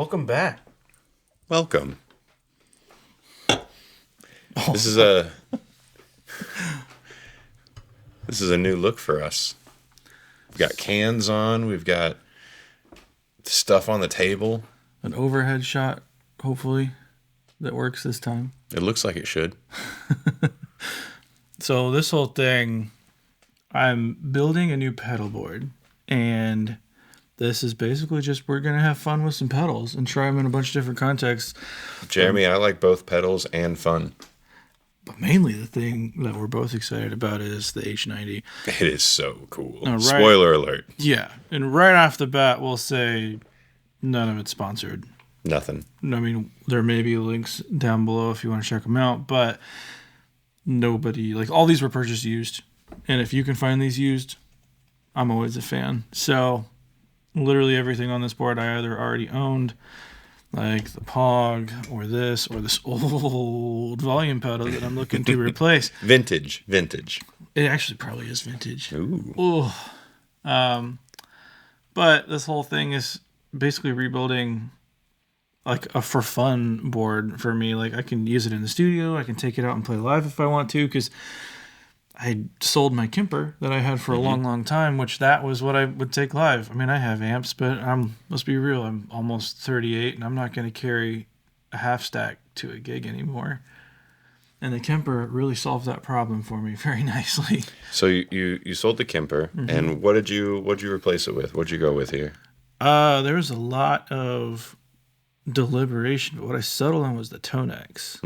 Welcome back. Welcome. This is a new look for us. We've got cans on. We've got stuff on the table. An overhead shot, hopefully, that works this time. It looks like it should. So this whole thing, I'm building a new pedal board, and this is basically just we're going to have fun with some pedals and try them in a bunch of different contexts. Jeremy, I like both pedals and fun. But mainly the thing that we're both excited about is the H90. It is so cool. Right. Spoiler alert. Yeah, and right off the bat, we'll say none of it's sponsored. Nothing. I mean, there may be links down below if you want to check them out, but nobody, like, all these were purchased used. And if you can find these used, I'm always a fan. So literally everything on this board I either already owned, like the Pog or this old volume pedal that I'm looking to replace. Vintage. It actually probably is vintage. Ooh. But this whole thing is basically rebuilding like a for fun board for me. Like, I can use it in the studio. I can take it out and play live if I want to, because I sold my Kemper that I had for a long time, which that was what I would take live. I mean, I have amps, but let's be real, I'm almost 38, and I'm not going to carry a half stack to a gig anymore. And the Kemper really solved that problem for me very nicely. So you sold the Kemper, and what'd you replace it with? What'd you go with here? There was a lot of deliberation, but what I settled on was the ToneX.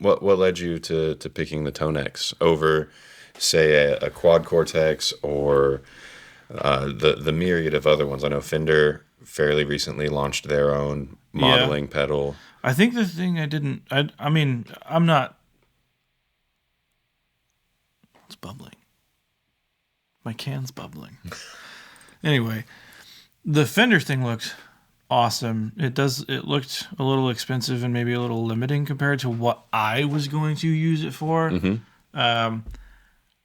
What led you to picking the ToneX over, say, a quad cortex or the myriad of other ones? I know Fender fairly recently launched their own modeling pedal. I think the thing I mean, I'm not. It's bubbling. My can's bubbling. Anyway, the Fender thing looked awesome. It looked a little expensive and maybe a little limiting compared to what I was going to use it for.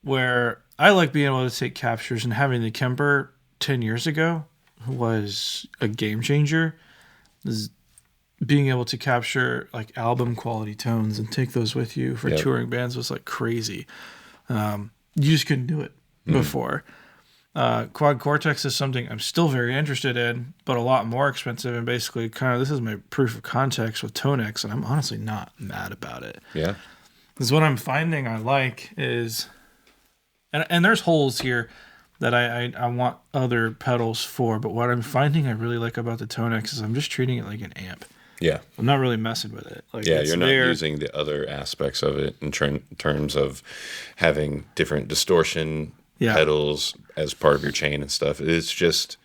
Where I like being able to take captures, and having the Kemper 10 years ago was a game changer. Being able to capture like album quality tones and take those with you for touring bands was like crazy. You just couldn't do it before. Quad Cortex is something I'm still very interested in, but a lot more expensive, and basically this is my proof of context with ToneX, and I'm honestly not mad about it. Yeah. Because what I'm finding I like is, and there's holes here that I want other pedals for, but what I'm finding I really like about the ToneX is I'm just treating it like an amp. Yeah. I'm not really messing with it. Like, you're not using the other aspects of it in terms of having different distortion pedals as part of your chain and stuff. It's just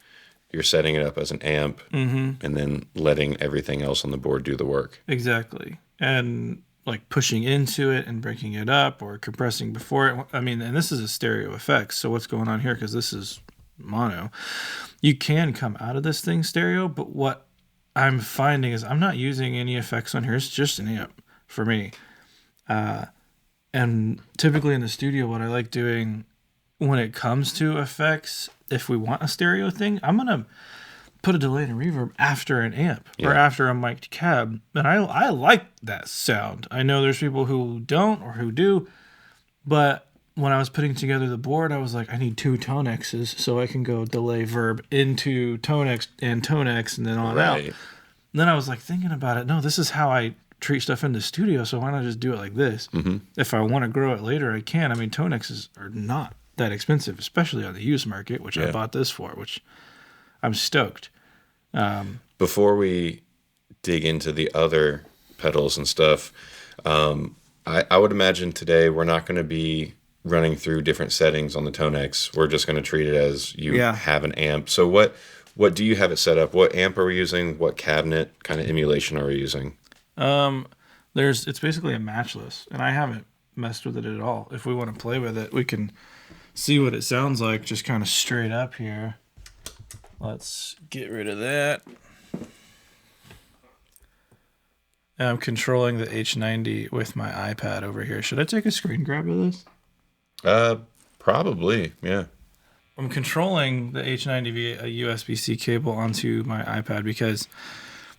you're setting it up as an amp and then letting everything else on the board do the work. Exactly. And like pushing into it and breaking it up or compressing before it. I mean, and this is a stereo effect. So what's going on here, because this is mono, you can come out of this thing stereo, but what I'm finding is I'm not using any effects on here. It's just an amp for me. And typically in the studio, what I like doing when it comes to effects, if we want a stereo thing, I'm going to put a delay and reverb after an amp or after a mic'd cab. And I like that sound. I know there's people who don't or who do, but when I was putting together the board, I was like, I need 2 ToneXs so I can go delay verb into ToneX and ToneX and then on out. And then I was like thinking about it. No, this is how I treat stuff in the studio, so why not just do it like this? If I want to grow it later, I can. I mean, ToneXs are not that expensive, especially on the used market, which I bought this for, which I'm stoked. Before we dig into the other pedals and stuff, I would imagine today we're not going to be running through different settings on the ToneX. We're just going to treat it as you have an amp. So what do you have it set up? What amp are we using? What cabinet kind of emulation are we using? It's basically a matchless, and I haven't messed with it at all. If we want to play with it, we can see what it sounds like just kind of straight up here. Let's get rid of that. And I'm controlling the H90 with my iPad over here. Should I take a screen grab of this? Probably, yeah. I'm controlling the H90 via a USB-C cable onto my iPad because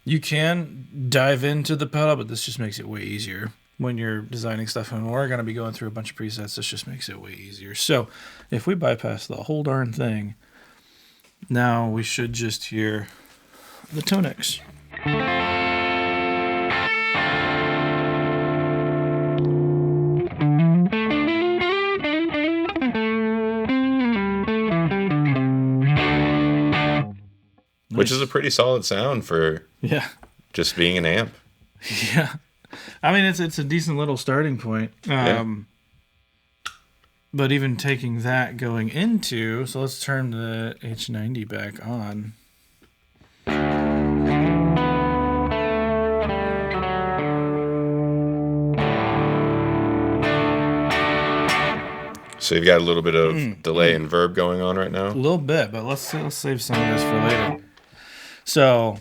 you can dive into the pedal, but this just makes it way easier when you're designing stuff. And we're going to be going through a bunch of presets. This just makes it way easier. So if we bypass the whole darn thing, now we should just hear the ToneX. Which is a pretty solid sound for just being an amp. Yeah. I mean, it's a decent little starting point. But even taking that going into, so let's turn the H90 back on. So you've got a little bit of delay and verb going on right now? A little bit, but let's save some of this for later. So,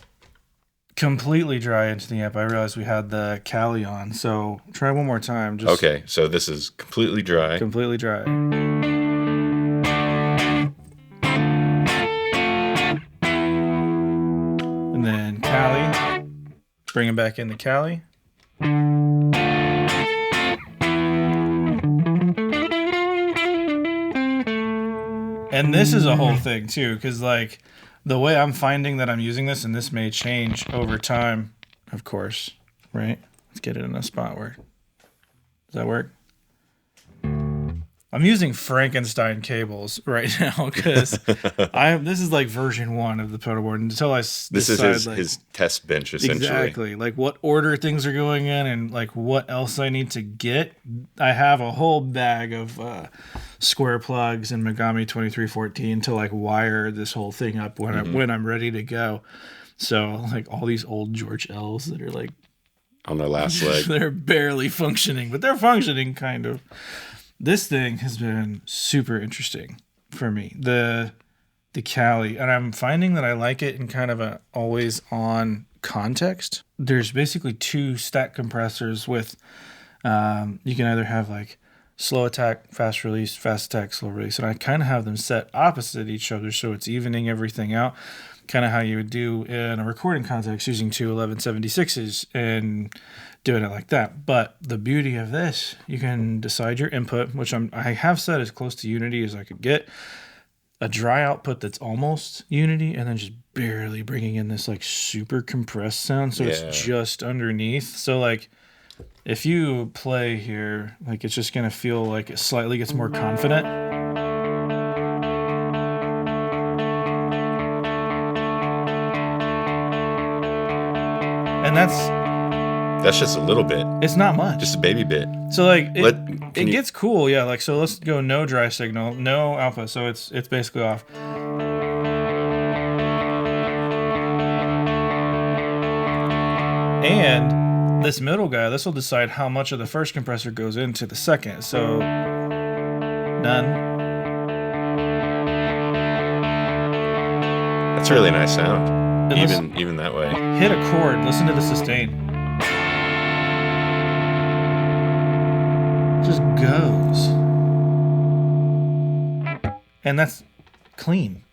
completely dry into the amp. I realized we had the Cali on, so try one more time. Okay, so this is completely dry. Completely dry. And then Cali. Bring it back into Cali. And this is a whole thing, too, because, like, the way I'm finding that I'm using this, and this may change over time, of course, right? Let's get it in a spot where... Does that work? I'm using Frankenstein cables right now because this is like version 1 of the pedalboard until I decide... This is his test bench, essentially. Exactly. Like what order things are going in and like what else I need to get. I have a whole bag of square plugs and Megami 2314 to like wire this whole thing up when I'm ready to go. So like all these old George L's that are like on their last leg. They're barely functioning, but they're functioning kind of. This thing has been super interesting for me. The Cali, and I'm finding that I like it in kind of a always on context. There's basically 2 stack compressors with you can either have like slow attack, fast release, fast attack, slow release, and I kind of have them set opposite each other so it's evening everything out, kind of how you would do in a recording context using 2 1176s and doing it like that. But the beauty of this, you can decide your input, which I have set as close to unity as I could get, a dry output that's almost unity, and then just barely bringing in this like super compressed sound, so it's just underneath. So like if you play here, like it's just gonna feel like it slightly gets more confident. And that's just a little bit. It's not much. Just a baby bit. So like it gets cool, yeah. Like so, let's go no dry signal, no alpha. So it's basically off. And this middle guy, this will decide how much of the first compressor goes into the second. So none. That's a really nice sound. Even that way. Hit a chord. Listen to the sustain. Just goes. And that's clean.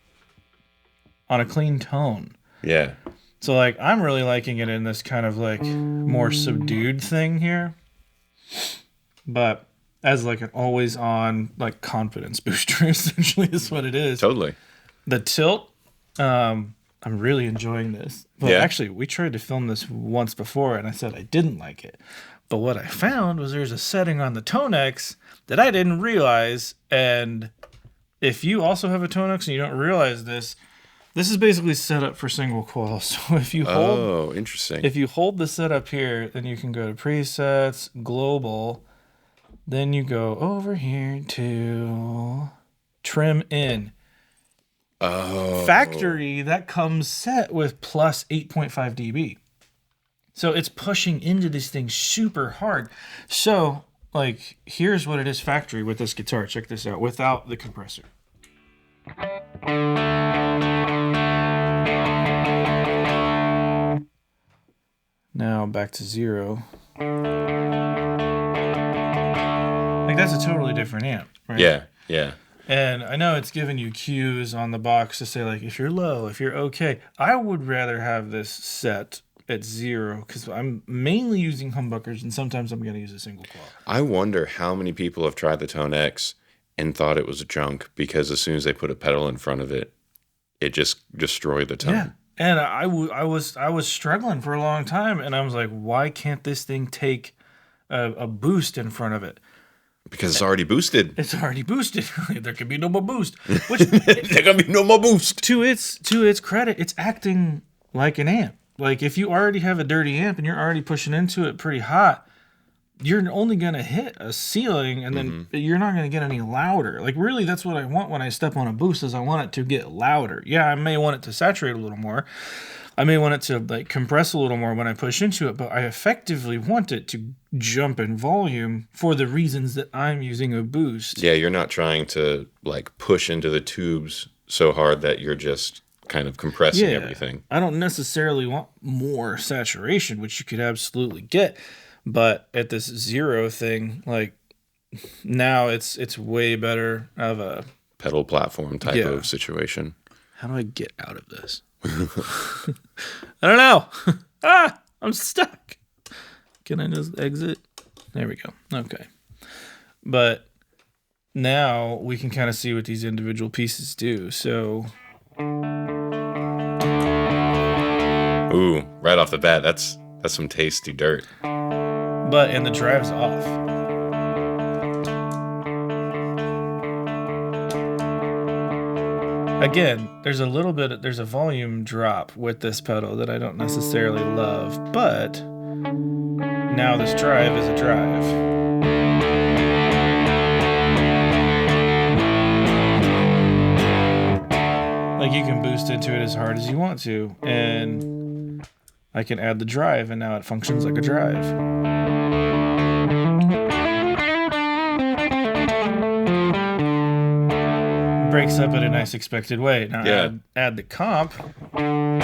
On a clean tone. Yeah. So like I'm really liking it in this kind of like more subdued thing here. But as like an always on like confidence booster essentially is what it is. Totally. The tilt, I'm really enjoying this. Well, actually, we tried to film this once before, and I said I didn't like it. But what I found was there's a setting on the ToneX that I didn't realize. And if you also have a ToneX and you don't realize this is basically set up for single coil. So if you hold, interesting. If you hold the setup here, then you can go to presets, global. Then you go over here to trim in. Oh. Factory, that comes set with plus 8.5 dB. So it's pushing into these things super hard. So, like, here's what it is factory with this guitar. Check this out, without the compressor. Now back to 0. Like, that's a totally different amp, right? Yeah, yeah. And I know it's giving you cues on the box to say, like, if you're low, if you're okay. I would rather have this set at 0 because I'm mainly using humbuckers, and sometimes I'm going to use a single claw. I wonder how many people have tried the ToneX and thought it was junk because as soon as they put a pedal in front of it, it just destroyed the tone. Yeah. And I was struggling for a long time, and I was like, why can't this thing take a boost in front of it? Because it's already boosted. It's already boosted. There can be no more boost. Which there can be no more boost. To its credit, it's acting like an amp. Like if you already have a dirty amp and you're already pushing into it pretty hot, you're only gonna hit a ceiling, and then you're not gonna get any louder. Like really, that's what I want when I step on a boost. Is I want it to get louder. Yeah, I may want it to saturate a little more. I may want it to like compress a little more when I push into it, but I effectively want it to jump in volume for the reasons that I'm using a boost. Yeah, you're not trying to like push into the tubes so hard that you're just kind of compressing everything. I don't necessarily want more saturation, which you could absolutely get, but at this 0 thing, like now it's way better of a pedal platform type of situation. How do I get out of this? I don't know. I'm stuck. Can I just exit? There we go. Okay. But now we can kind of see what these individual pieces do. So. Ooh, right off the bat, that's some tasty dirt. And the drive's off. Again, there's a volume drop with this pedal that I don't necessarily love, but now this drive is a drive. Like you can boost into it as hard as you want to, and I can add the drive, and now it functions like a drive. Breaks up in a nice expected way. Now add the comp. And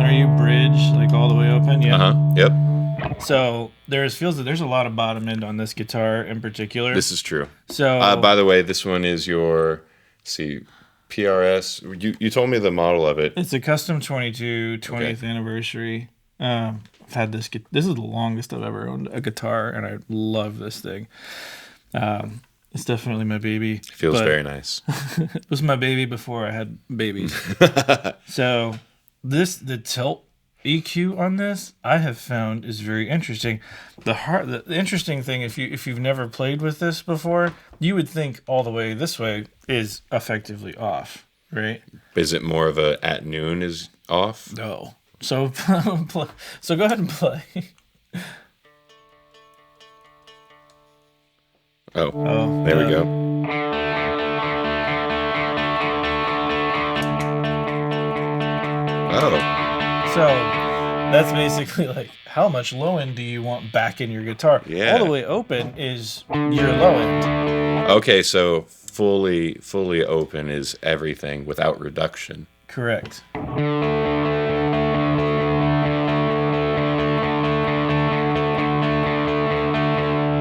are you bridge like all the way open? Yeah. Yep. So feels that there's a lot of bottom end on this guitar in particular. This is true. So by the way, this one is your PRS. You told me the model of it. It's a custom 22 20th anniversary. I've had this. This is the longest I've ever owned a guitar, and I love this thing. It's definitely my baby. It feels very nice. It was my baby before I had babies. So the tilt EQ on this I have found is very interesting. The interesting thing, if you've never played with this before, you would think all the way this way is effectively off, right? Is it more of a at noon is off? No. So so go ahead and play. Oh, there we go. Oh. So that's basically like how much low end do you want back in your guitar? Yeah. All the way open is your low end. Okay, so fully open is everything without reduction. Correct.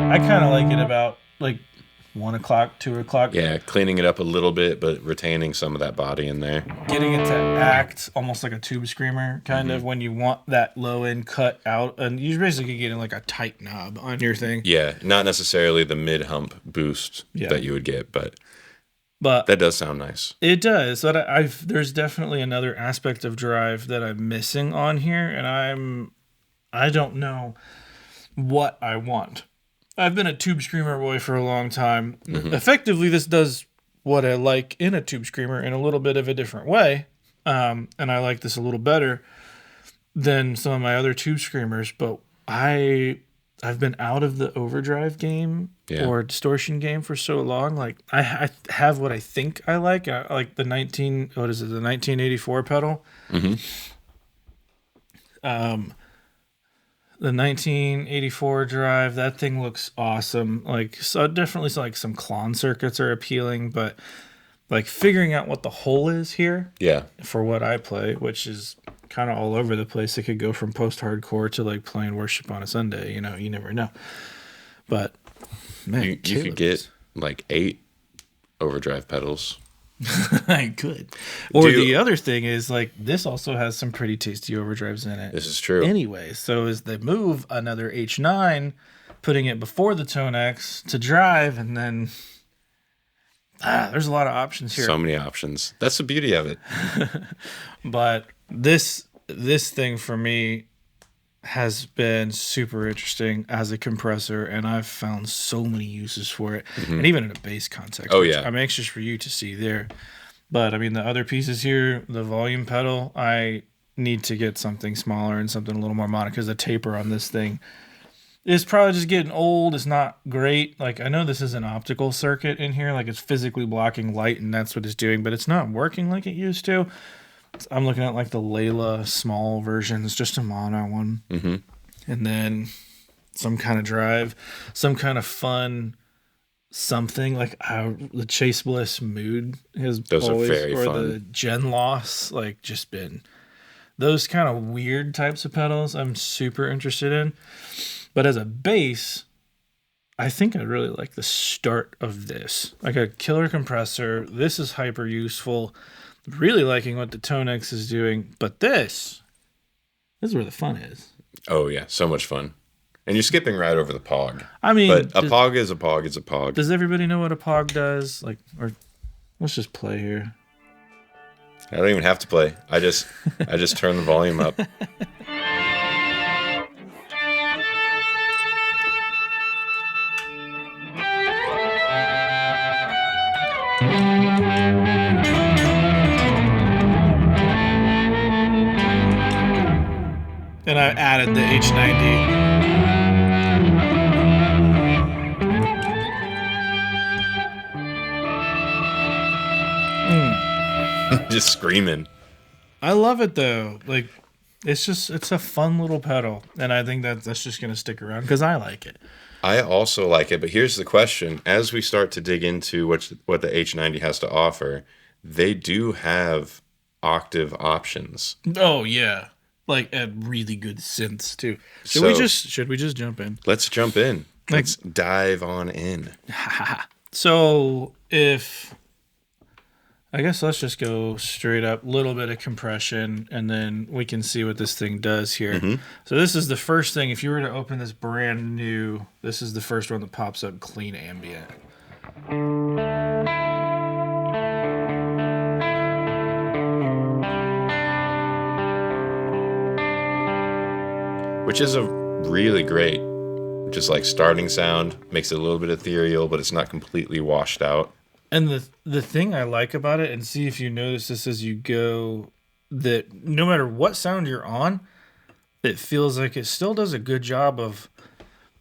I kind of like it about like 1 o'clock, 2 o'clock. Yeah, cleaning it up a little bit, but retaining some of that body in there. Getting it to act almost like a tube screamer, kind of, when you want that low end cut out. And you're basically getting like a tight knob on your thing. Yeah, not necessarily the mid hump boost that you would get, but that does sound nice. It does. But there's definitely another aspect of drive that I'm missing on here, and I don't know what I want. I've been a tube screamer boy for a long time. Mm-hmm. Effectively, this does what I like in a tube screamer in a little bit of a different way. And I like this a little better than some of my other tube screamers. But I've been out of the overdrive game or distortion game for so long. Like I have what I think I like. I like the 1984 pedal. Mm-hmm. The 1984 drive, that thing looks awesome. Like, so definitely like some Klon circuits are appealing, but like figuring out what the hole is here. Yeah. For what I play, which is kind of all over the place. It could go from post-hardcore to like playing Worship on a Sunday. You know, you never know. But man, you could get like 8 overdrive pedals. I could. Or the other thing is like this also has some pretty tasty overdrives in it. This is true. Anyway, so as they move another H9, putting it before the ToneX to drive, and then there's a lot of options here. So many options. That's the beauty of it. But this thing for me has been super interesting as a compressor, and I've found so many uses for it, and even in a bass context. Oh, yeah. I'm anxious for you to see there. But, I mean, the other pieces here, the volume pedal, I need to get something smaller and something a little more modern, because the taper on this thing is probably just getting old. It's not great. Like, I know this is an optical circuit in here, like it's physically blocking light, and that's what it's doing, but it's not working like it used to. I'm looking at like the Layla small versions, just a mono one. And then some kind of drive, some kind of fun something like the Chase Bliss Mood has those always, are very or fun. the Gen Loss, like just been those kind of weird types of pedals I'm super interested in. But as a bass, I think I really like the start of this. Like a killer compressor. This is hyper useful. Really liking what the ToneX is doing, but this is where the fun is. Oh yeah, so much fun. And you're skipping right over the POG. I mean, but a POG is a POG is a POG. Does everybody know what a POG does? Like, or let's just play here. I don't even have to play. I just turn the volume up. And I added the H90. Just screaming. I love it though. Like, it's a fun little pedal, and I think that's just gonna stick around because I like it. I also like it, but here's the question: as we start to dig into what the H90 has to offer, they do have octave options. Oh yeah. Like at really good synths too. Should we just jump in? Let's jump in. Let's dive on in. So I guess let's just go straight up, little bit of compression, and then we can see what this thing does here. So this is the first thing. If you were to open this brand new, this is the first one that pops up, clean ambient. Which is a really great, just like starting sound. Makes it a little bit ethereal, but it's not completely washed out. And the thing I like about it, and see if you notice this as you go, that no matter what sound you're on, it feels like it still does a good job of,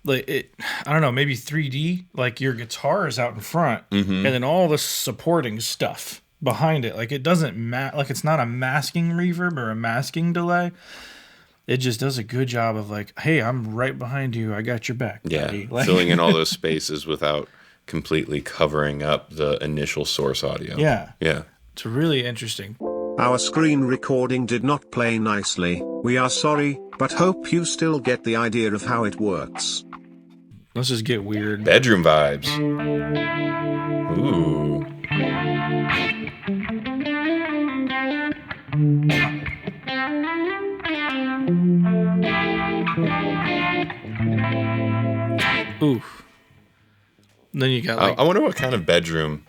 like, it, I don't know, maybe 3D, like your guitar is out in front, and then all the supporting stuff behind it. Like, it doesn't like it's not a masking reverb or a masking delay. It just does a good job of like, hey, I'm right behind you. I got your back. Yeah, buddy. Like, filling in all those spaces without completely covering up the initial source audio. Yeah. Yeah. It's really interesting. Our screen recording did not play nicely. We are sorry, but hope you still get the idea of how it works. Let's just get weird. Bedroom vibes. Ooh. Oof. Then you got like, I wonder what kind of bedroom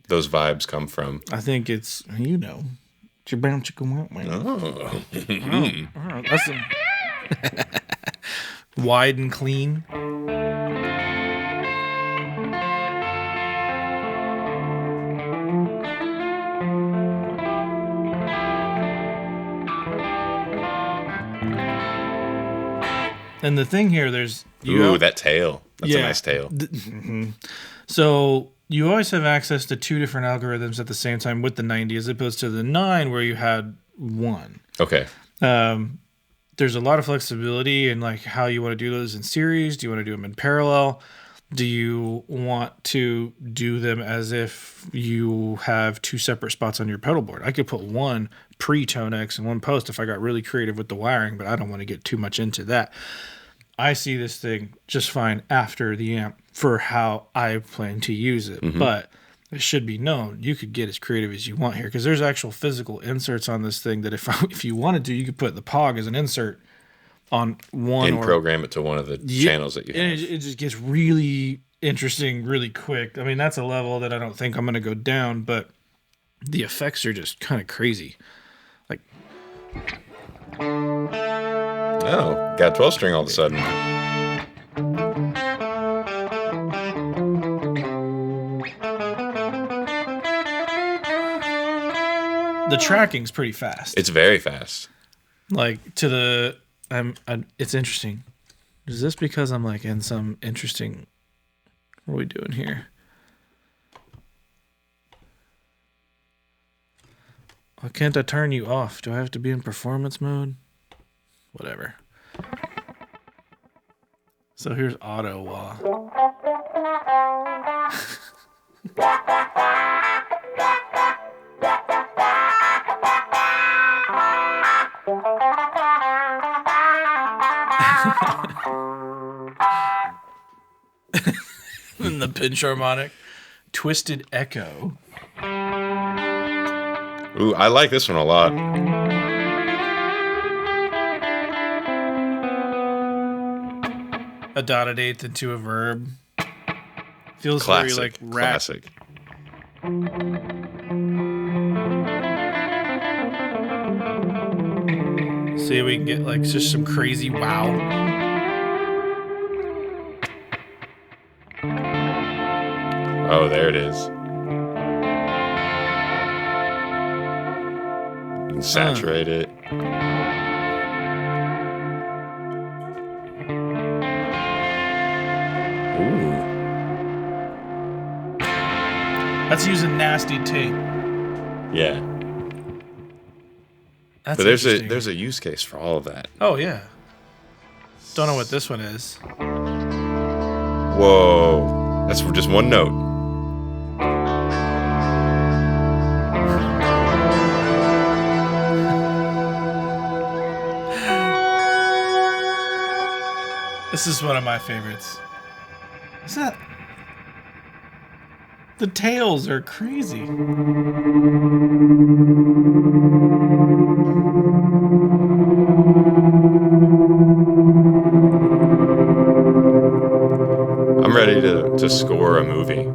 those vibes come from. I think it's, you know, Oh. that's wide and clean. And the thing here, there's that tail. That's a nice tail. So you always have access to two different algorithms at the same time with the 90, as opposed to the 9 where you had one. Okay. there's a lot of flexibility in like how you want to do those in series. Do you want to do them in parallel? Do you want to do them as if you have two separate spots on your pedal board? I could put one pre-ToneX and one post if I got really creative with the wiring, but I don't want to get too much into that. I see this thing just fine after the amp for how I plan to use it. Mm-hmm. But it should be known, you could get as creative as you want here because there's actual physical inserts on this thing that if you wanted to, you could put the POG as an insert on one and program it to one of the channels that you have. And it just gets really interesting really quick. I mean, that's a level that I don't think I'm going to go down, but the effects are just kind of crazy. Like, oh, got 12 string all of a sudden. The tracking's pretty fast. It's very fast. Like to the it's interesting. Is this because I'm like in some interesting... What are we doing here? Why can't I turn you off? Do I have to be in performance mode? Whatever. So here's auto wah. And the pinch harmonic. Twisted Echo. Ooh, I like this one a lot. A dotted eighth into a verb. Feels classic, very like rap. Classic. See if we can get like just some crazy wow. Oh, there it is. You can saturate it. Ooh. That's using nasty tape. Yeah. That's but there's a use case for all of that. Oh yeah. Don't know what this one is. Whoa. That's for just one note. This is one of my favorites. What's that? The tails are crazy. I'm ready to score a movie.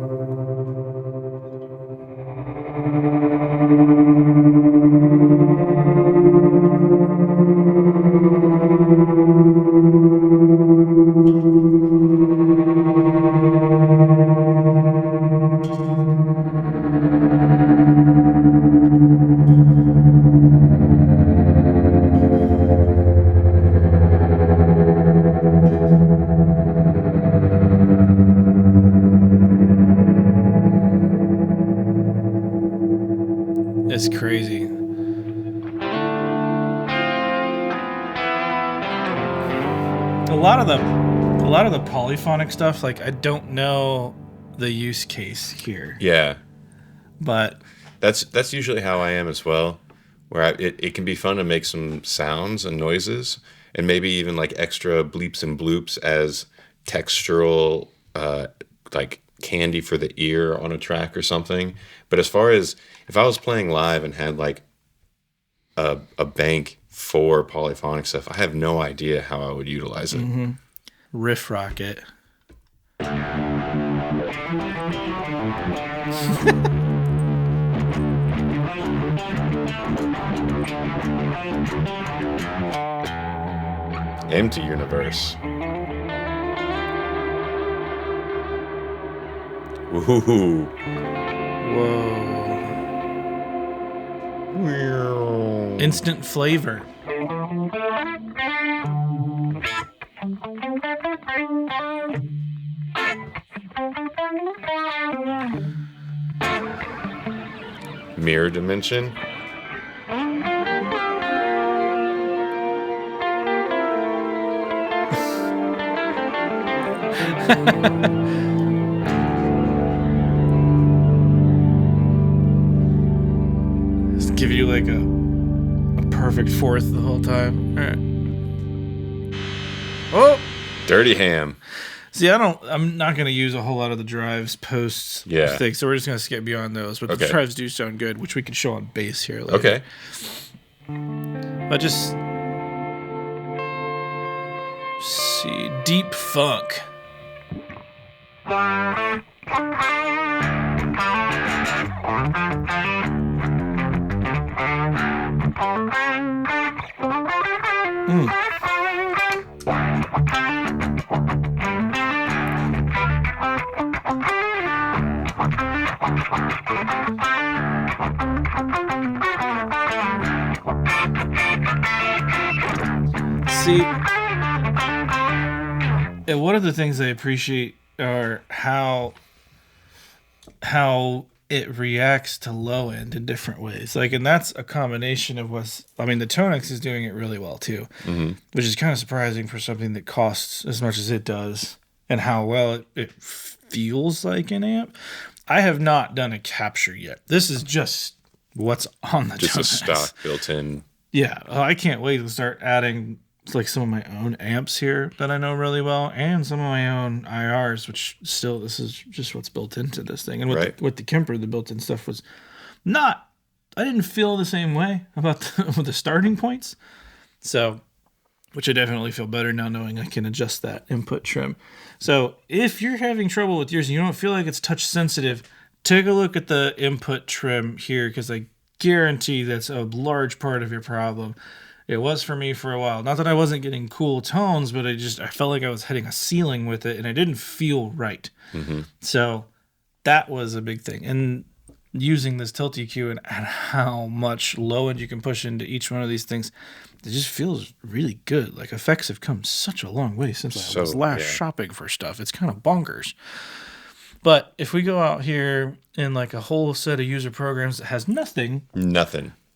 It's crazy. A lot of the polyphonic stuff, like I don't know the use case here. Yeah. But that's usually how I am as well, where it can be fun to make some sounds and noises and maybe even like extra bleeps and bloops as textural like candy for the ear on a track or something. But as far as if I was playing live and had like a bank for polyphonic stuff, I have no idea how I would utilize it. Mm-hmm. Riff Rocket. Empty Universe. Ooh. Whoa. Instant Flavor. Mirror Dimension. Just give you like a perfect fourth the whole time. All right. Oh, Dirty ham. see, I'm not going to use a whole lot of the drives posts things, so we're just going to skip beyond those. But the drives do sound good, which we can show on bass here later. Okay. But just see, deep funk. See, and one of the things I appreciate are how it reacts to low end in different ways. Like, and that's a combination of what's, I mean, the ToneX is doing it really well too, which is kind of surprising for something that costs as much as it does and how well it feels like an amp. I have not done a capture yet. This is just what's on the Just ToneX. a stock built in. Yeah, I can't wait to start adding like some of my own amps here that I know really well, and some of my own IRs, which still, this is just what's built into this thing. And with the Kemper, the built-in stuff was not, I didn't feel the same way about the starting points. So, which I definitely feel better now knowing I can adjust that input trim. So if you're having trouble with yours and you don't feel like it's touch sensitive, take a look at the input trim here, because I guarantee that's a large part of your problem. It was for me for a while. Not that I wasn't getting cool tones, but I felt like I was hitting a ceiling with it, and it didn't feel right. So that was a big thing. And using this tilt EQ and how much low end you can push into each one of these things, it just feels really good. Like, effects have come such a long way since I was last shopping for stuff. It's kind of bonkers. But if we go out here in like a whole set of user programs that has nothing.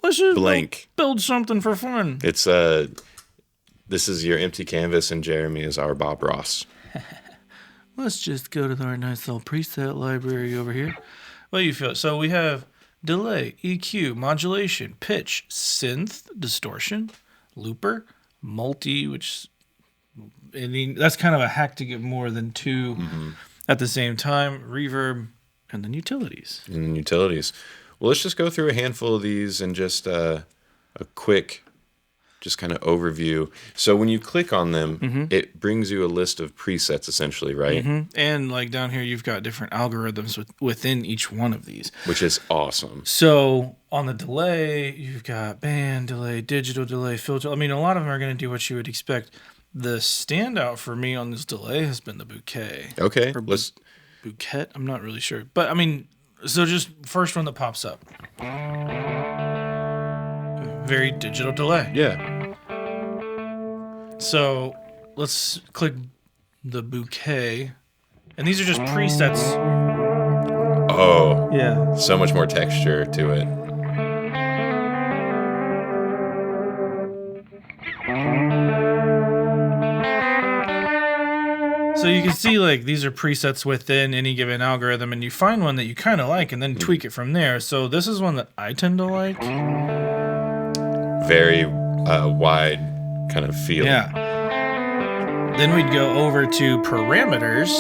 Let's just blank. Build something for fun. It's this is your empty canvas, and Jeremy is our Bob Ross. Let's just go to our nice little preset library over here. What do you feel? So we have delay, EQ, modulation, pitch, synth, distortion, looper, multi, which, I mean, that's kind of a hack to get more than two at the same time, reverb, and then utilities. Well, let's just go through a handful of these and just a quick, just kind of overview. So when you click on them, it brings you a list of presets, essentially, right? And like down here, you've got different algorithms within each one of these, which is awesome. So on the delay, you've got band delay, digital delay, filter. I mean, a lot of them are going to do what you would expect. The standout for me on this delay has been the bouquet. Okay, bouquet. I'm not really sure, but I mean. So just first one that pops up. Very digital delay. Yeah. So let's click the bouquet. And these are just presets. Oh. Yeah. So much more texture to it. So you can see, like, these are presets within any given algorithm, and you find one that you kind of like and then tweak it from there. So this is one that I tend to like. Very wide kind of feel. Yeah. Then we'd go over to parameters,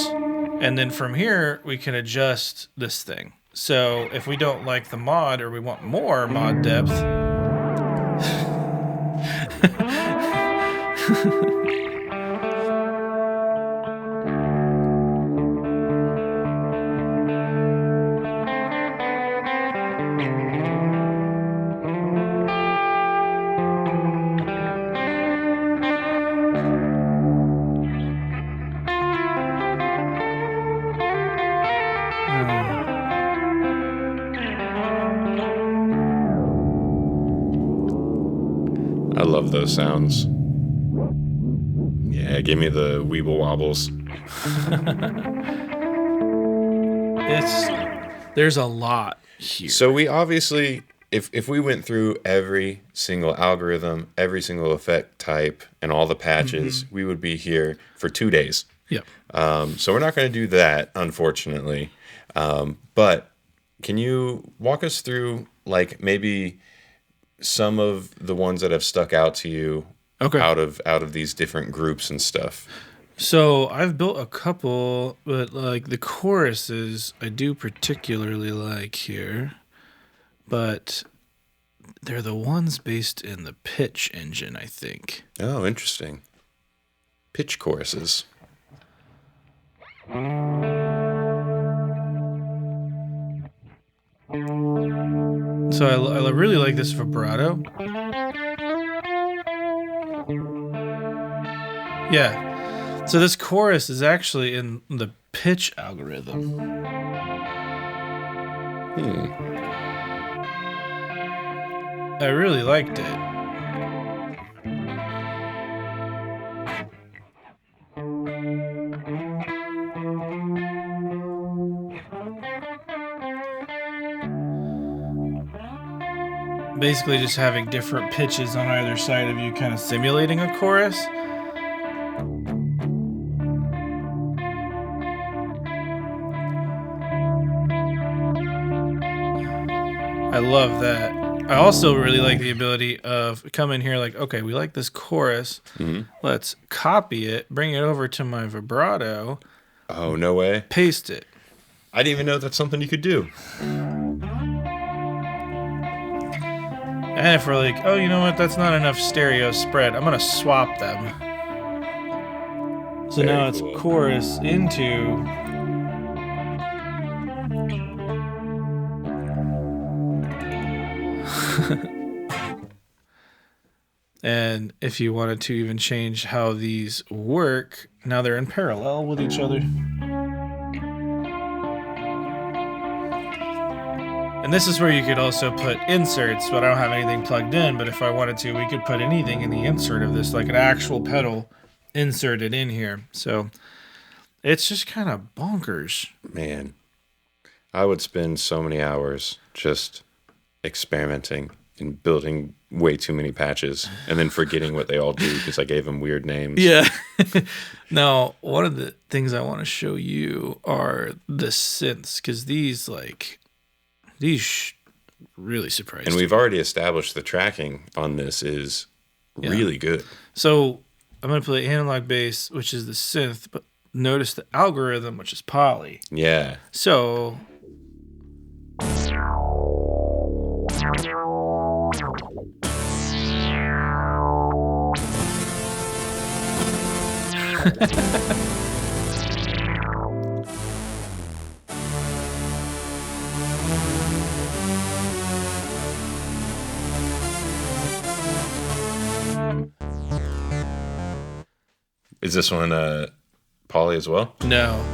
and then from here we can adjust this thing. So if we don't like the mod, or we want more mod depth, I love those sounds. Yeah, give me the weeble wobbles. There's a lot here. So we obviously, if we went through every single algorithm, every single effect type, and all the patches, we would be here for 2 days. Yep. So we're not going to do that, unfortunately. But can you walk us through, like, maybe some of the ones that have stuck out to you out of these different groups and stuff? So I've built a couple, but like the choruses I do particularly like here, but they're the ones based in the pitch engine, I think. Oh, interesting. Pitch choruses. So I really like this vibrato. Yeah. So this chorus is actually in the pitch algorithm. I really liked it. Basically just having different pitches on either side of you, kind of simulating a chorus. I love that. I also really like the ability of come in here like, okay, we like this chorus. Let's copy it, bring it over to my vibrato. Oh, no way. Paste it. I didn't even know that's something you could do. And if we're like, oh, you know what? That's not enough stereo spread. I'm going to swap them. So now it's chorus into... And if you wanted to even change how these work, now they're in parallel with each other. And this is where you could also put inserts, but I don't have anything plugged in. But if I wanted to, we could put anything in the insert of this, like an actual pedal inserted in here. So it's just kind of bonkers. Man, I would spend so many hours just experimenting and building way too many patches and then forgetting what they all do because I gave them weird names. Yeah. Now, one of the things I want to show you are the synths, because these really surprised And we've already established the tracking on this is really good. So I'm going to play analog bass, which is the synth, but notice the algorithm, which is poly. Yeah. So... Is this one poly as well? No.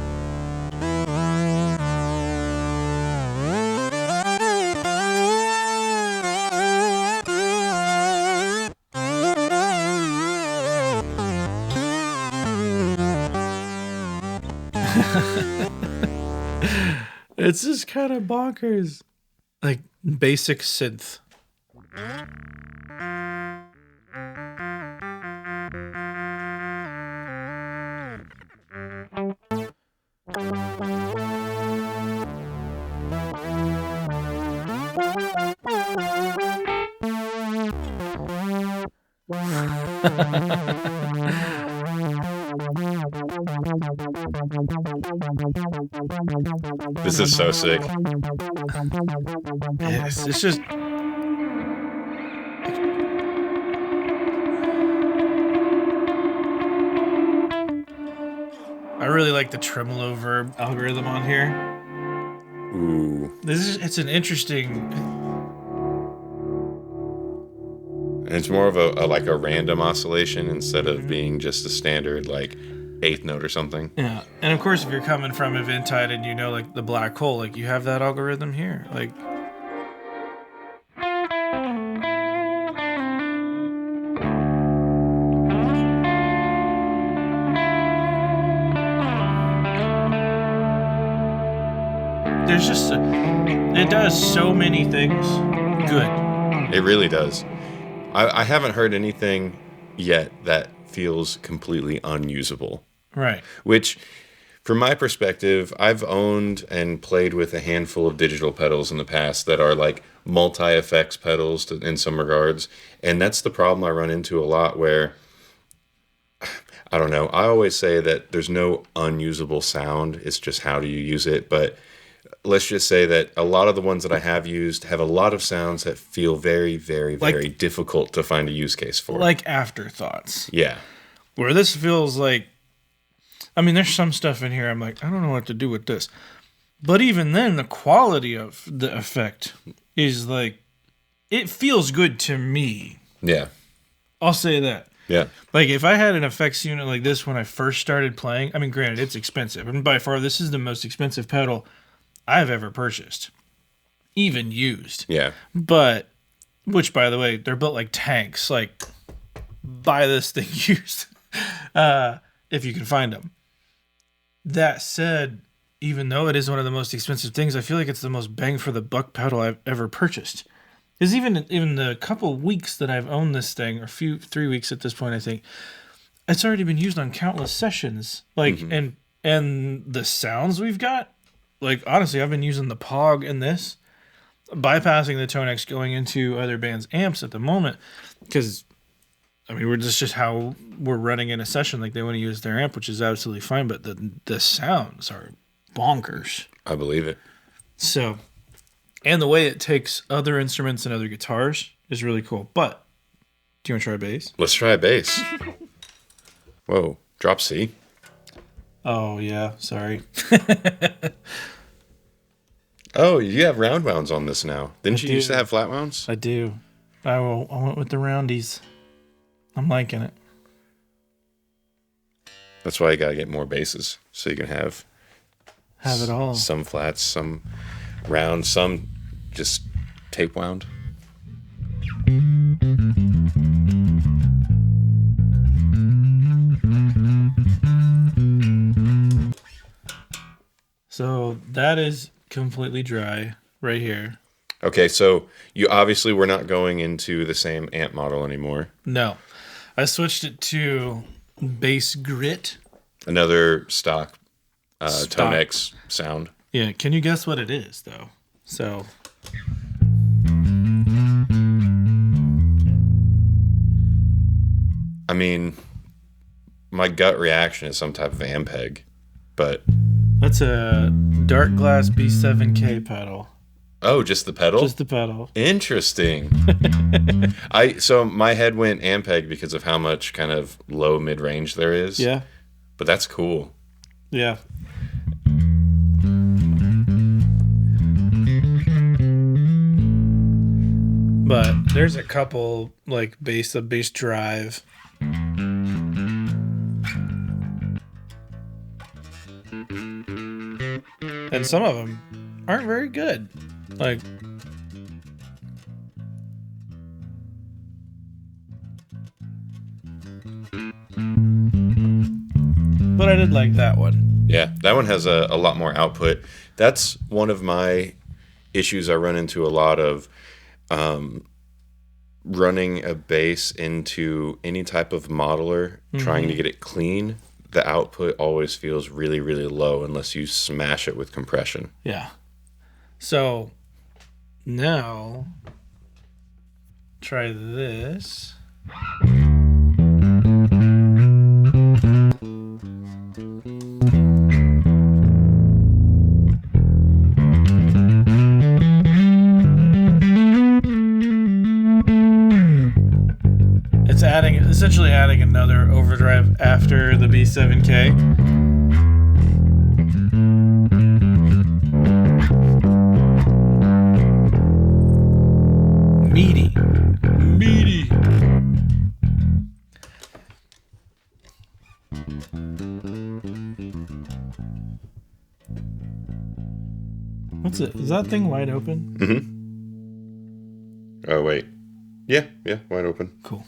It's just kind of bonkers. Like basic synth. This is so sick. Yes, it's just... I really like the tremolo verb algorithm on here. Ooh. It's an interesting... And it's more of a like a random oscillation instead of being just a standard like eighth note or something. Yeah. And of course, if you're coming from Eventide and you know like the black hole, like you have that algorithm here. Like... There's just it does so many things good. It really does. I haven't heard anything yet that feels completely unusable. Right. Which from my perspective, I've owned and played with a handful of digital pedals in the past that are like multi-effects pedals in some regards. And that's the problem I run into a lot where, I don't know, I always say that there's no unusable sound. It's just how do you use it. But let's just say that a lot of the ones that I have used have a lot of sounds that feel very, very, very difficult to find a use case for. Like afterthoughts. Yeah. Where this feels like, I mean, there's some stuff in here I'm like, I don't know what to do with this. But even then, the quality of the effect is like, it feels good to me. Yeah. I'll say that. Yeah. Like, if I had an effects unit like this when I first started playing, I mean, granted, it's expensive. And by far, this is the most expensive pedal I've ever purchased. Even used. Yeah. But, which, by the way, they're built like tanks. Like, buy this thing used. If you can find them. That said, even though it is one of the most expensive things, I feel like it's the most bang for the buck pedal I've ever purchased. Because even the couple weeks that I've owned this thing, or 3 weeks at this point, I think, it's already been used on countless sessions. Like, and the sounds we've got, like, honestly, I've been using the Pog in this, bypassing the ToneX, going into other bands' amps at the moment, because I mean, we're just how we're running in a session. Like, they want to use their amp, which is absolutely fine, but the sounds are bonkers. I believe it. So, and the way it takes other instruments and other guitars is really cool. But, do you want to try bass? Let's try a bass. Whoa, drop C. Oh, yeah, sorry. Oh, you have round wounds on this now. Didn't you used to have flat wounds? I do. I went with the roundies. I'm liking it. That's why you gotta get more basses, so you can have it all. Some flats, some round, some just tape wound. So that is completely dry right here. Okay, so you obviously were not going into the same amp model anymore. No. I switched it to Bass Grit. Another stock ToneX sound. Yeah, can you guess what it is, though? So, I mean, my gut reaction is some type of Ampeg, but that's a Dark Glass B7K pedal. Oh, just the pedal? Just the pedal. Interesting. So my head went Ampeg because of how much kind of low mid-range there is. Yeah. But that's cool. Yeah. But there's a couple like bass drive. And some of them aren't very good. Like, but I did like that one. Yeah, that one has a lot more output. That's one of my issues I run into a lot of, running a bass into any type of modeler, trying to get it clean. The output always feels really, really low unless you smash it with compression. Yeah. So now try this. It's essentially adding another overdrive after the B7K. Meaty. What's it? Is that thing wide open? Mm-hmm. Oh, wait. Yeah, wide open. Cool.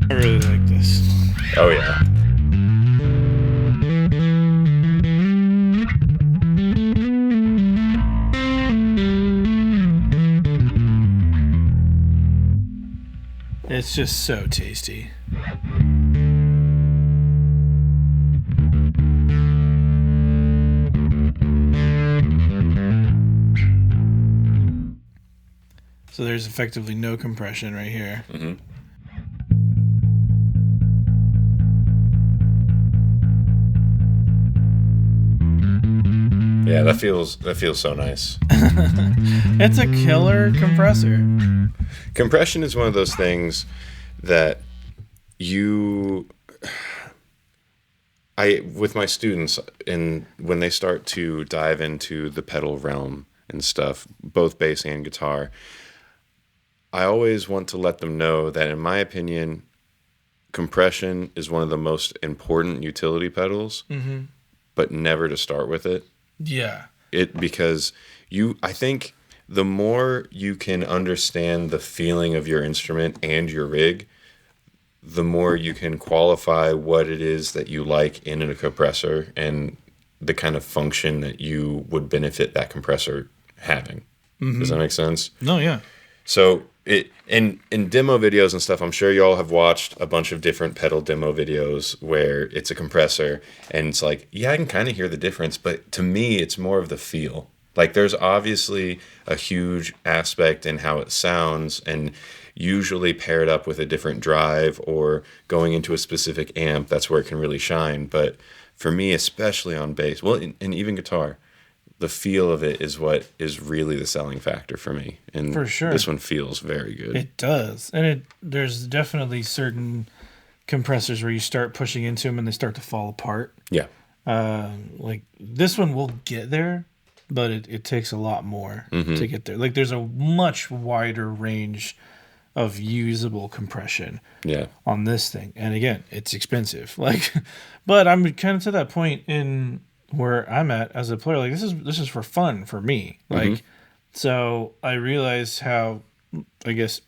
I really like this. Oh, yeah. it's just so tasty. So there's effectively no compression right here. Mm-hmm. Yeah, that feels so nice. It's a killer compressor. Compression is one of those things that with my students, and when they start to dive into the pedal realm and stuff, both bass and guitar, I always want to let them know that, in my opinion, compression is one of the most important utility pedals, but never to start with it. Yeah. Because I think the more you can understand the feeling of your instrument and your rig, the more you can qualify what it is that you like in a compressor and the kind of function that you would benefit that compressor having. Does that make sense? No, yeah. So in demo videos and stuff, I'm sure you all have watched a bunch of different pedal demo videos where it's a compressor and it's like, yeah, I can kind of hear the difference, but to me, it's more of the feel. Like, there's obviously a huge aspect in how it sounds, and usually paired up with a different drive or going into a specific amp, that's where it can really shine. But for me, especially on bass, well, and even guitar, the feel of it is what is really the selling factor for me. And for sure, this one feels very good. It does. And there's definitely certain compressors where you start pushing into them and they start to fall apart. Yeah. Like this one will get there, but it takes a lot more to get there. Like, there's a much wider range of usable compression on this thing. And again, it's expensive. Like, but I'm kind of to that point in where I'm at as a player. Like, this is for fun for me. Like, so I realize how, I guess,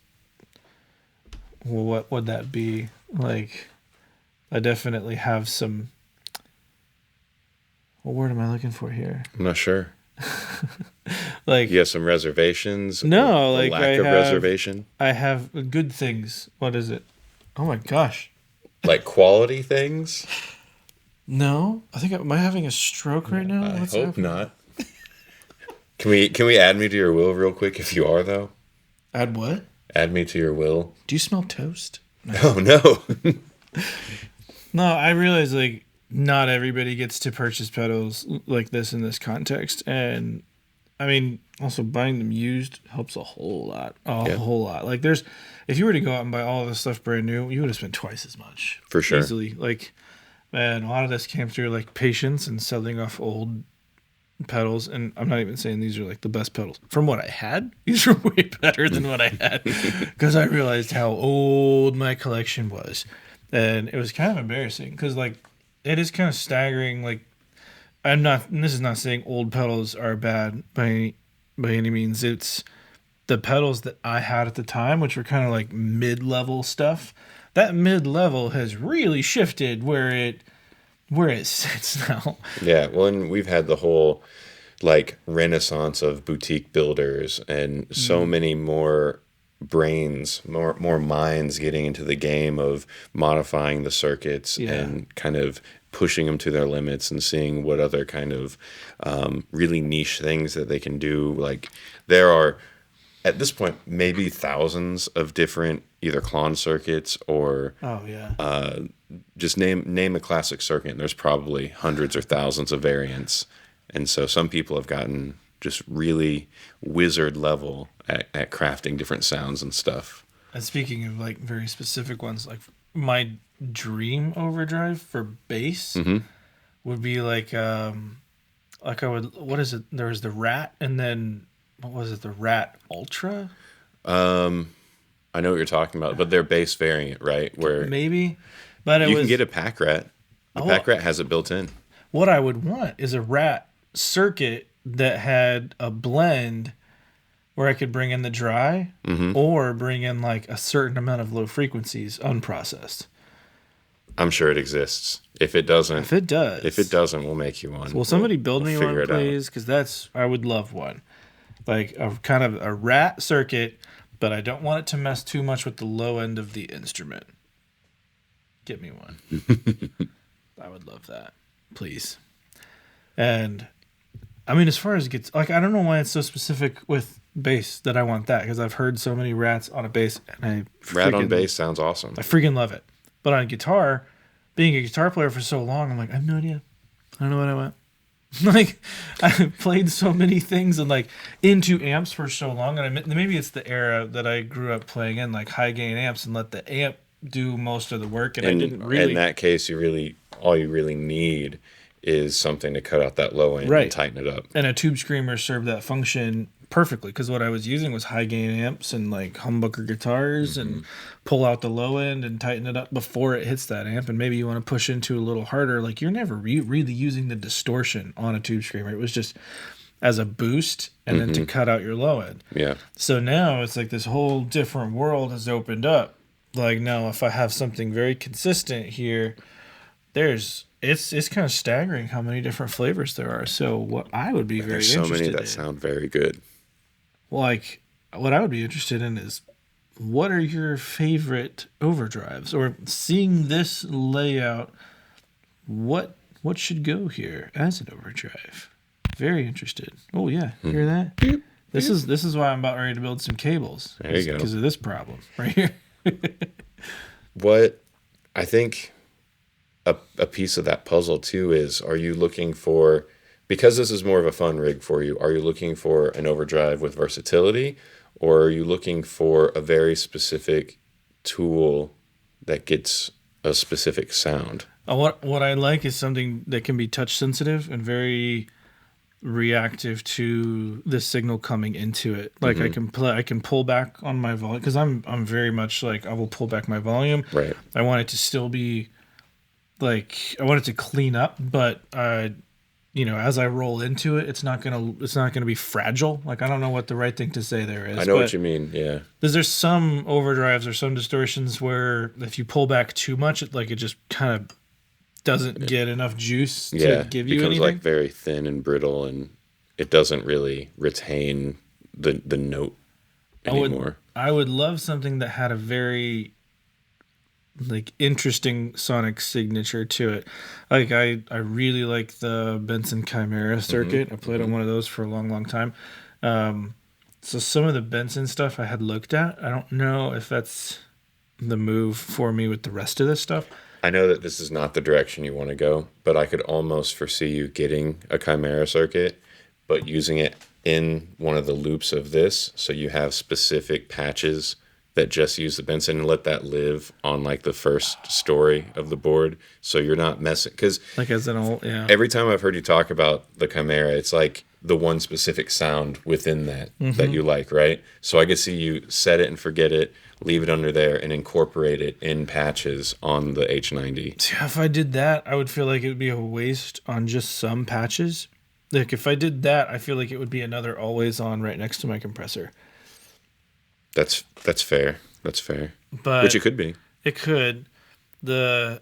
well, what would that be? Like, I definitely have some, what word am I looking for here? I'm not sure. Like, you have some reservations? No, like lack of reservation? I have good things. What is it? Oh my gosh. Like quality things? No, I think am I having a stroke right now? I hope not. Can we add me to your will real quick if you are, though? Add what? Add me to your will. Do you smell toast? No, no. No, I realize, like, not everybody gets to purchase pedals like this in this context. And, I mean, also buying them used helps a whole lot. A whole lot. Like, if you were to go out and buy all of this stuff brand new, you would have spent twice as much. For sure. Easily. Like, man, a lot of this came through, like, patience and selling off old pedals. And I'm not even saying these are, like, the best pedals. From what I had, these are way better than what I had. Because I realized how old my collection was. And it was kind of embarrassing. Because, like, it is kind of staggering. Like, and this is not saying old pedals are bad by any means. It's the pedals that I had at the time, which were kind of like mid-level stuff. That mid-level has really shifted where it sits now. Yeah, well, and we've had the whole, like, renaissance of boutique builders and so many more brains, more minds getting into the game of modifying the circuits and kind of pushing them to their limits and seeing what other kind of really niche things that they can do. Like, there are, at this point, maybe thousands of different either clone circuits or just name a classic circuit, and there's probably hundreds or thousands of variants. And so some people have gotten just really wizard level at crafting different sounds and stuff. And speaking of, like, very specific ones, like, my dream overdrive for bass would be like what is it? There was the Rat, and then what was it? The Rat Ultra? I know what you're talking about, but they're bass variant, right? Where maybe, but you can get a Pack Rat. The Pack Rat has it built in. What I would want is a Rat circuit that had a blend where I could bring in the dry or bring in, like, a certain amount of low frequencies unprocessed. I'm sure it exists. If it doesn't, if it doesn't, we'll make you one. Will somebody build me one, please? Because I would love one. Like a kind of a Rat circuit but I don't want it to mess too much with the low end of the instrument. Get me one. I would love that. Please. And I mean, as far as it gets, like, I don't know why it's so specific with bass that I want that, because I've heard so many rats on a bass, and Rat on bass sounds awesome. I freaking love it. But on guitar, being a guitar player for so long, I'm like, I have no idea. I don't know what I want. Like, I've played so many things and like into amps for so long, and maybe it's the era that I grew up playing in, like high gain amps, and let the amp do most of the work. And I didn't really. In that case, all you really need is something to cut out that low end and tighten it up. And a tube screamer served that function perfectly, because what I was using was high gain amps and like humbucker guitars, and pull out the low end and tighten it up before it hits that amp. And maybe you want to push into a little harder. Like, you're never really using the distortion on a tube screamer. It was just as a boost and then to cut out your low end. Yeah. So now it's like this whole different world has opened up. Like, now if I have something very consistent here, it's kind of staggering how many different flavors there are. So what I would be very interested in. There's so many that sound very good. Like, what I would be interested in is, what are your favorite overdrives? Or seeing this layout, what should go here as an overdrive? Very interested. Oh yeah, hear that? Beep, this is why I'm about ready to build some cables. There you go. Because of this problem right here. What I think a piece of that puzzle too is, are you looking for, because this is more of a fun rig for you, are you looking for an overdrive with versatility, or are you looking for a very specific tool that gets a specific sound? What I like is something that can be touch sensitive and very reactive to the signal coming into it. Like, I can pull back on my volume, because I'm very much like, I will pull back my volume. Right. I want it to still be like, I want it to clean up, but as I roll into it, it's not gonna be fragile. Like, I don't know what the right thing to say there is. I know what you mean. Yeah. There's some overdrives or some distortions where if you pull back too much, it just kind of doesn't get enough juice to give you anything. It becomes like very thin and brittle, and it doesn't really retain the note anymore. I would love something that had a very interesting sonic signature to it. Like, I really like the Benson Chimera circuit. I played on one of those for a long time. So some of the Benson stuff I had looked at. I don't know if that's the move for me with the rest of this stuff. I know that this is not the direction you want to go, but I could almost foresee you getting a Chimera circuit, but using it in one of the loops of this, so you have specific patches that just use the Benson, and let that live on like the first story of the board, so you're not messing, because like as an old every time I've heard you talk about the Chimera, it's like the one specific sound within that that you like, right? So I could see you set it and forget it, leave it under there, and incorporate it in patches on the H90. Yeah, if I did that, I would feel like it would be a waste on just some patches. Like, if I did that, I feel like it would be another always on right next to my compressor. That's fair. That's fair. But which it could be. It could. The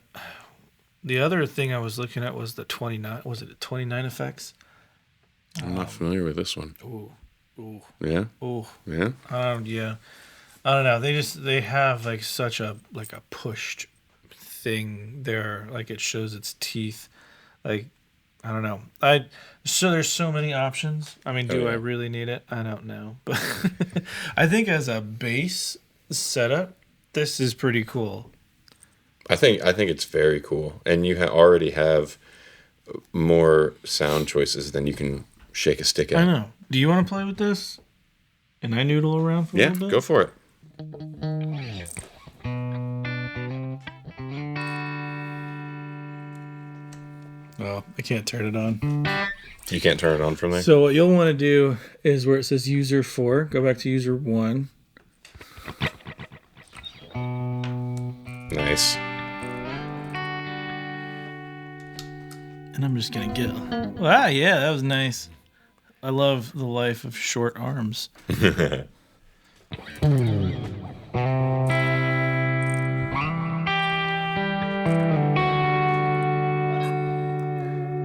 other thing I was looking at was the 29. Was it 29 effects? I'm not familiar with this one. Ooh. Yeah. Ooh. Yeah. Yeah. I don't know. They have like such a pushed thing there. Like, it shows its teeth. Like, I don't know. So there's so many options. I mean, do I really need it? I don't know. But I think as a bass setup, this is pretty cool. I think it's very cool. And you already have more sound choices than you can shake a stick at. I know. Do you want to play with this? And I noodle around for a little bit? Yeah, go for it. Oh, I can't turn it on. You can't turn it on from there? So what you'll want to do is where it says user 4, go back to user 1. Nice. And I'm just going to get... yeah, that was nice. I love the life of short arms.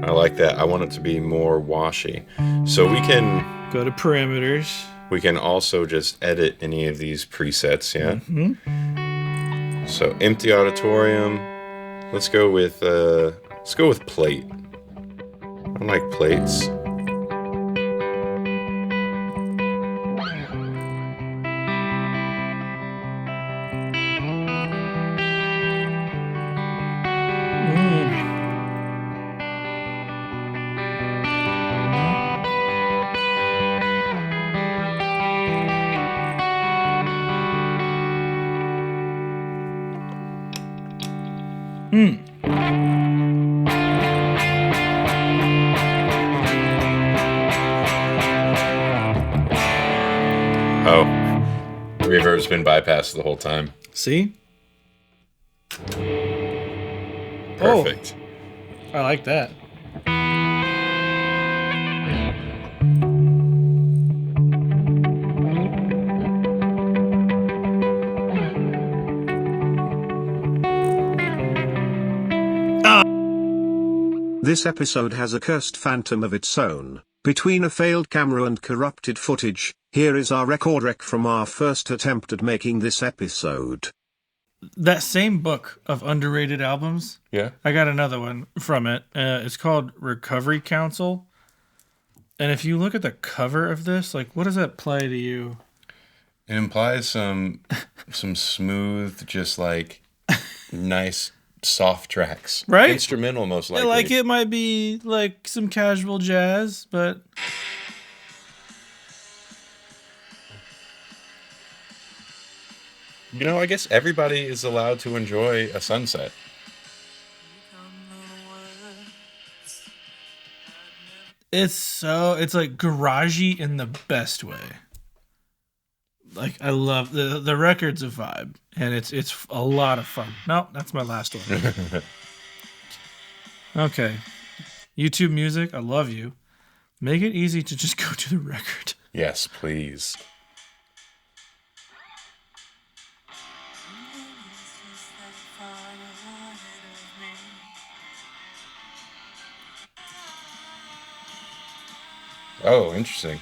I like that. I want it to be more washy. So we can... Go to parameters. We can also just edit any of these presets, yeah? Mm-hmm. So empty auditorium. Let's go with plate. I like plates. Oh, reverb's been bypassed the whole time. See? Perfect. Oh, I like that. This episode has a cursed phantom of its own. Between a failed camera and corrupted footage, here is our record rec from our first attempt at making this episode. That same book of underrated albums, Yeah. I got another one from it. It's called Recovery Council. And if you look at the cover of this, like, what does that play to you? It implies some smooth, just like nice, soft tracks. Right? Instrumental, most likely. Like, it might be like some casual jazz, but You know, I guess everybody is allowed to enjoy a sunset. it's like garagey in the best way. Like, I love the record's a vibe, and it's a lot of fun. No, that's my last one. Okay. YouTube Music, I love you. Make it easy to just go to the record. Yes, please. Oh, interesting.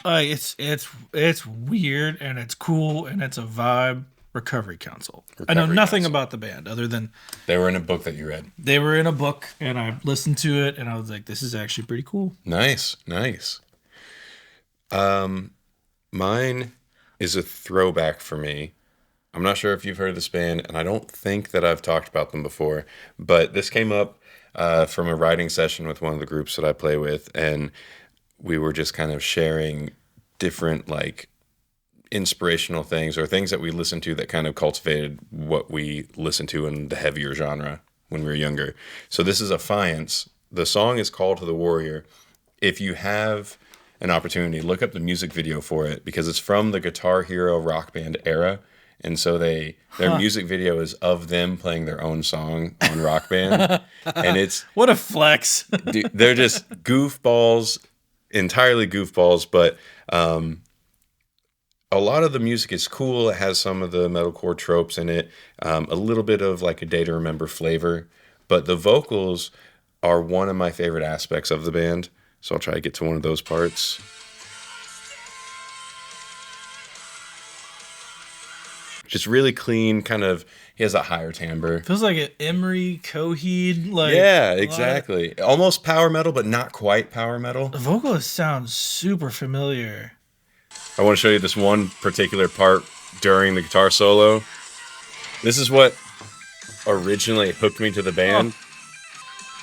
Like, it's weird and it's cool and it's a vibe. Recovery Council. I know nothing about the band other than they were in a book that you read. They were in a book, and I listened to it, and I was like, "This is actually pretty cool." Nice. Mine is a throwback for me. I'm not sure if you've heard of this band, and I don't think that I've talked about them before, but this came up from a writing session with one of the groups that I play with, and we were just kind of sharing different, like, inspirational things or things that we listened to that kind of cultivated what we listened to in the heavier genre when we were younger. So this is Affiance. The song is Call to the Warrior. If you have an opportunity, look up the music video for it, because it's from the Guitar Hero rock band era. And so their music video is of them playing their own song on Rock Band. And it's... What a flex. Dude, they're just goofballs, entirely goofballs, but a lot of the music is cool. It has some of the metalcore tropes in it, a little bit of like a Day to Remember flavor, but the vocals are one of my favorite aspects of the band. So I'll try to get to one of those parts. Just really clean, kind of, he has a higher timbre. Feels like an Emery Coheed, like... Yeah, exactly. Almost power metal, but not quite power metal. The vocalist sounds super familiar. I want to show you this one particular part during the guitar solo. This is what originally hooked me to the band. Oh.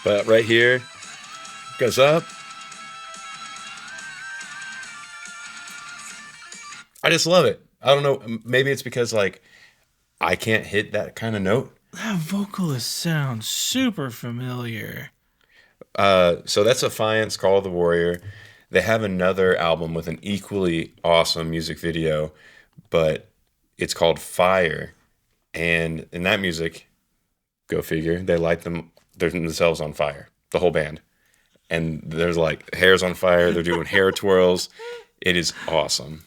But right here, goes up. I just love it. I don't know. Maybe it's because, like, I can't hit that kind of note. That vocalist sounds super familiar. So that's Affiance, Call of the Warrior. They have another album with an equally awesome music video, but it's called Fire. And in that music, go figure, they light themselves on fire, the whole band. And there's like hair's on fire. They're doing hair twirls. It is awesome.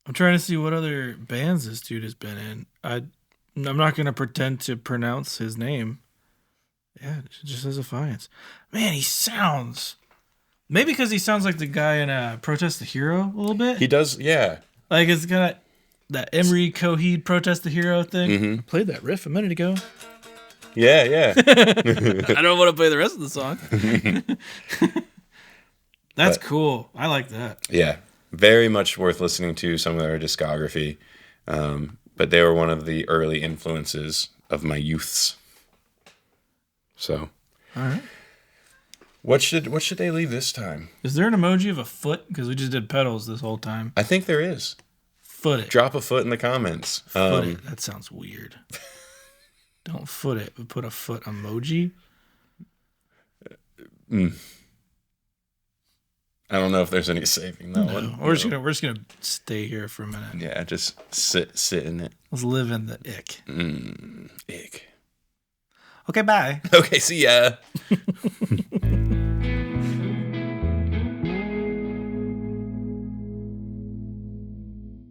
I'm trying to see what other bands this dude has been in. I'm not going to pretend to pronounce his name. Yeah, it just says Affiance. Man, he sounds Maybe because he sounds like the guy in Protest the Hero a little bit. He does, yeah. Like it's kind of that Emery Coheed Protest the Hero thing. Mm-hmm. I played that riff a minute ago. Yeah. I don't want to play the rest of the song. That's cool. I like that. Yeah. Very much worth listening to some of their discography. But they were one of the early influences of my youths. So. All right. What should they leave this time? Is there an emoji of a foot? Because we just did pedals this whole time. I think there is. Foot it. Drop a foot in the comments. Foot it. That sounds weird. Don't foot it, but put a foot emoji. I don't know if there's any saving that one. We're just gonna stay here for a minute. Yeah, just sit in it. Let's live in the ick. Ick. Okay, bye. Okay, see ya.